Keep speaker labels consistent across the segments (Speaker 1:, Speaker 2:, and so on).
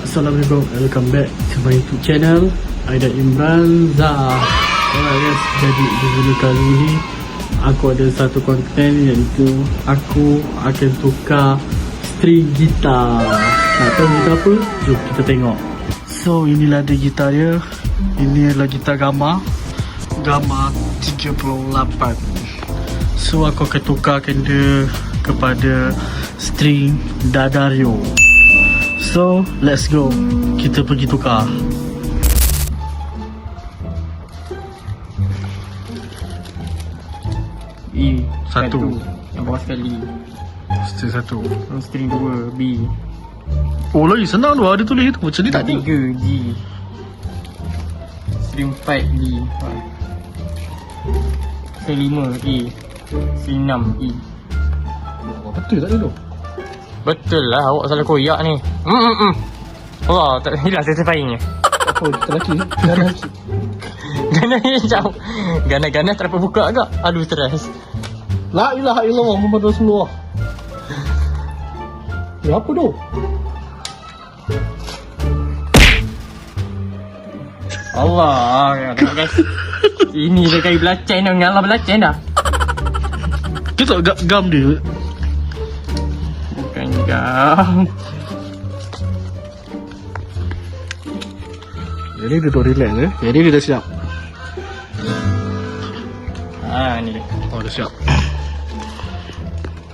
Speaker 1: Assalamualaikum, welcome back to my YouTube channel Aida Imran Zah. Alright guys, jadi di video kali ini aku ada satu konten, iaitu aku akan tukar string gitar. Nak tahu gitar apa? Jom kita tengok. So inilah dia gitar dia. Ini adalah gitar Gamma 38. So aku akan tukarkan dia kepada string D'Addario. So let's go, kita pergi tukar.
Speaker 2: E
Speaker 1: Satu.
Speaker 2: yang bawah sekali.
Speaker 1: String satu.
Speaker 2: String 2 B.
Speaker 1: Oh lagi senang tu, ada tulis tu. Macam ni tak ada.
Speaker 2: 3 G. String 4 D. String 5 E. String 6 E.
Speaker 1: Betul tak ada tu?
Speaker 2: Betul lah, awak salah koyak ni. Wah, tak hilang satisfyingnya.
Speaker 1: Apa kita laki? Gana laki.
Speaker 2: Gana ni jauh. Gana-gana tak dapat buka agak. Aduh, stres.
Speaker 1: La ilaha illallah Muhammad Rasulullah. Ya apa tu?
Speaker 2: Allah, ya guys. Ini dia kayu belacan dah, ngalah belacan dah.
Speaker 1: Kita tak gam dia.
Speaker 2: Bukan gam.
Speaker 1: Jadi dia tu relax je. Jadi dia dah siap.
Speaker 2: Ni dia.
Speaker 1: Oh dah siap.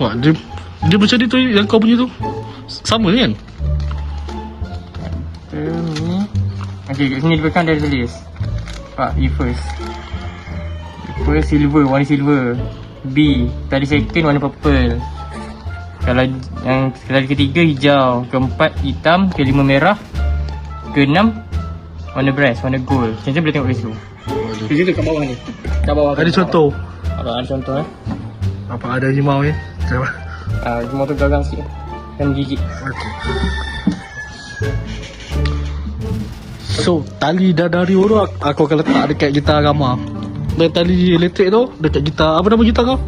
Speaker 1: Wah, dia macam ni tu yang kau punya tu. Sama kan?
Speaker 2: Ni. Okey, kat sini dia kan ada tulis. Pak, E first. E first silver, warna silver. B, tadi second warna purple. Kalau yang kali ketiga hijau, keempat hitam, kelima merah, keenam warna brass, warna gold. Macam boleh tengok kat situ. Di situ kat bawah ni. Kat bawah.
Speaker 1: Ada contoh.
Speaker 2: Ada contoh
Speaker 1: Apa ada harimau ni? Coba.
Speaker 2: Cuma tu gagang sikit. Kan gigit.
Speaker 1: Okay. So, tali D'Addario tu aku akan letak dekat gitar Gamma. Dan tali elektrik tu dekat gitar, apa nama gitar kau?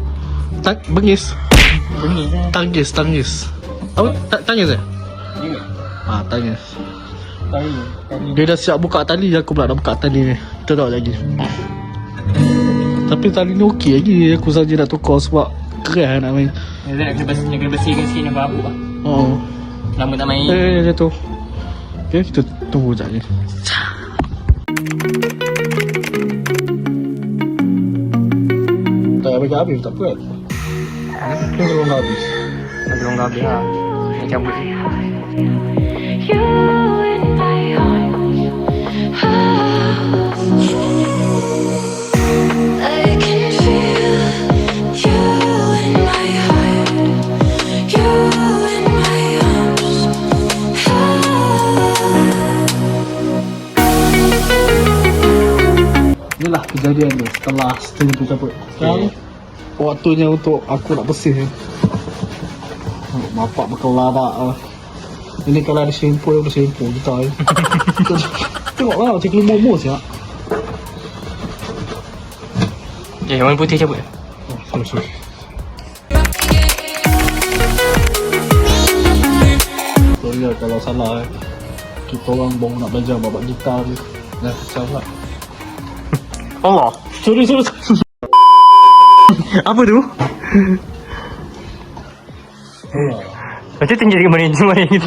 Speaker 1: Bengis.
Speaker 2: Bengis lah.
Speaker 1: Tangis. Apa? Tangis eh?
Speaker 2: Ya.
Speaker 1: Tangis.
Speaker 2: Tali.
Speaker 1: Dia dah siap buka tali, aku pula nak buka tali ni. Kita tak lagi. Tapi tali ni okey lagi. Aku saja nak tukar sebab keren nak main.
Speaker 2: Nak kena bersihkan sikit, nampak abu lah.
Speaker 1: Oh.
Speaker 2: Lama tak main.
Speaker 1: Jatuh. Okay, kita tunggu sekejap ni. Tak bagi habis tak apa kan? Kita belum habis.
Speaker 2: Lagi longgar habis lah. Nak cabut.
Speaker 3: You in my arms, I can feel you in my heart, you in my arms.
Speaker 1: Inilah kejadian dia setelah string tu cabut. Sekarang waktunya untuk aku nak bersih ni. Bapak bakal ladak lah. Ini kalau ada shampoo, dia boleh shampoo kita ni. Tengoklah macam keluar momos ya.
Speaker 2: Warna putih cabut.
Speaker 1: Sorry. Sorry lah kalau salah Kita orang baru nak belajar babak gitar ni. Dah, salah.
Speaker 2: Allah.
Speaker 1: Sorry.
Speaker 2: Apa tu? Macam tunjuk dekat mana gitu.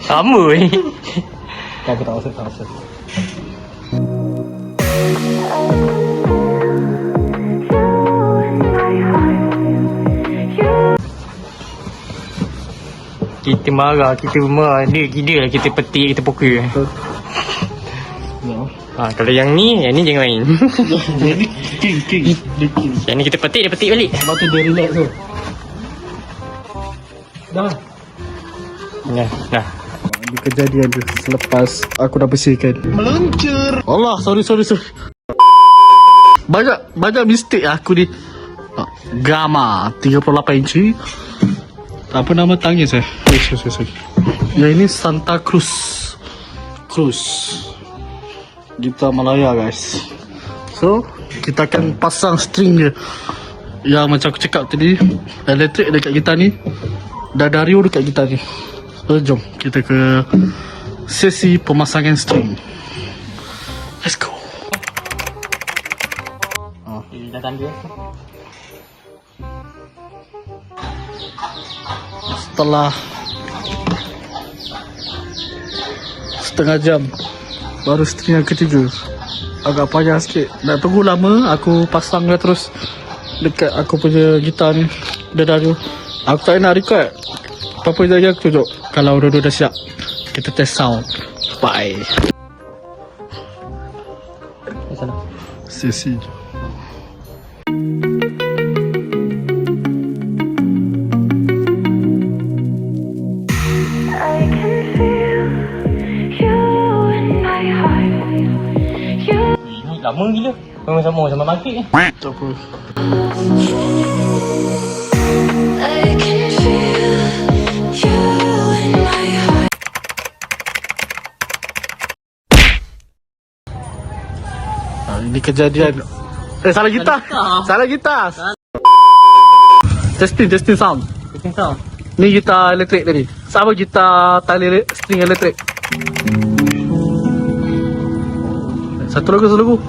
Speaker 2: Sama ni.
Speaker 1: Tak rasa.
Speaker 2: Kita marah, dia lah kita petik, kita pukul.
Speaker 1: Ya.
Speaker 2: Kalau yang ni jangan main.
Speaker 1: Jadi king.
Speaker 2: Yang ni kita petik, dia petik balik.
Speaker 1: Sebab tu dia relax tu. Dah.
Speaker 2: Dah.
Speaker 1: Ini kejadian tu selepas aku dah bersihkan. Meluncur. Allah, sorry. Banyak mistake aku ni. Gamma 38 inci. Apa nama tangis eh? Sorry. Yang ini Santa Cruz. Gitar Malaya guys. So, kita akan pasang string dia. Yang macam aku cakap tadi, elektrik dekat gitar ni, D'Addario dekat gitar ni. So jom kita ke sesi pemasangan string. Let's go.
Speaker 2: Dah tanda.
Speaker 1: Setelah setengah jam baru string yang ketiga. Agak payah sikit. Nak tunggu lama, aku pasang dia terus dekat aku punya gitar ni. Dah tu. Aku tak nak record. Apa-apa je aku tunjuk. Kalau dua-dua dah siap, kita test sound. Bye.
Speaker 2: Sana.
Speaker 1: Sesi.
Speaker 3: I can feel you in my heart. You
Speaker 2: Ni lama gila. Memang sama maghrib ni.
Speaker 1: Tak apa.
Speaker 3: I can feel you in my heart.
Speaker 1: Ini kejadian. Salah gitar. Salah gitar. Testing sound.
Speaker 2: Bikin sound.
Speaker 1: Ni gitar elektrik tadi. Sama gitar tali string elektrik. Satu lagu.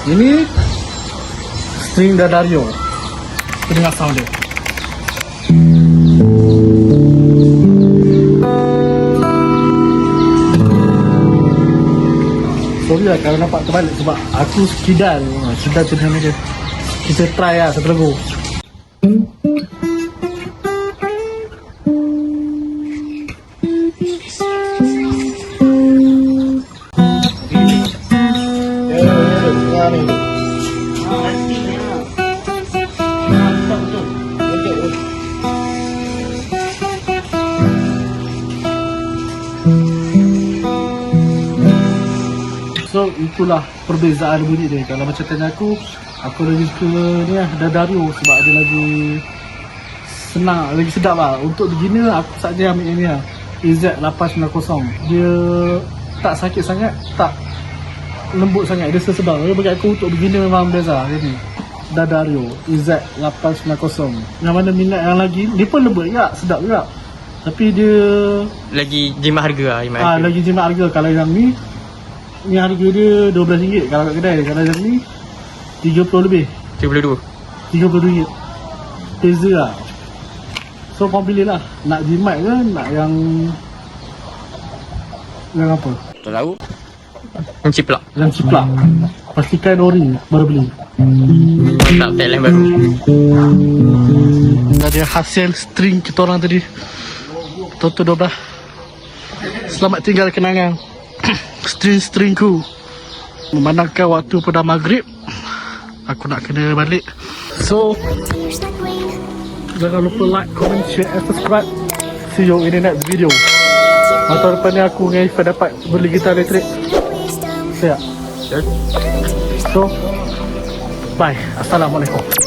Speaker 1: Ini string Dadario. Kita dengar sound dia. Sorry lah kalau nampak terbalik sebab aku kidal macam mana dia. Kita try lah satu lagu. So itulah perbezaan bunyi dia. Kalau macam tanya aku lagi suka ni lah Dadario sebab dia lagi senang, lagi sedap lah. Untuk beginner aku saja ambil yang ni lah, EZ890. Dia tak sakit sangat, tak lembut sangat, dia sesedar. Dia bagi aku untuk beginner memang beza dia ni. Dadario EZ890. Yang mana minat yang lagi, dia pun lembut juga, sedap juga. Tapi dia
Speaker 2: Lagi jimat harga lah.
Speaker 1: lagi jimat harga. Kalau yang ni harga dia RM12 kalau kat kedai. Kalau yang ni 30 lebih,
Speaker 2: 32.
Speaker 1: RM30. Beza lah. So kau pilih lah, nak jimat ke nak yang apa?
Speaker 2: Tak tahu. Menciplak.
Speaker 1: Yang ciplak. Pastikan ori baru beli.
Speaker 2: Tak tagline baru.
Speaker 1: Tadi hasil string kita orang tadi. Total 12. Selamat tinggal kenangan. String-stringku. Memandangkan waktu pada maghrib, aku nak kena balik. So jangan lupa like, comment, share and subscribe. See you in the next video. Atau depan ni aku dengan Ifah dapat beli gitar elektrik. Siap. So bye. Assalamualaikum.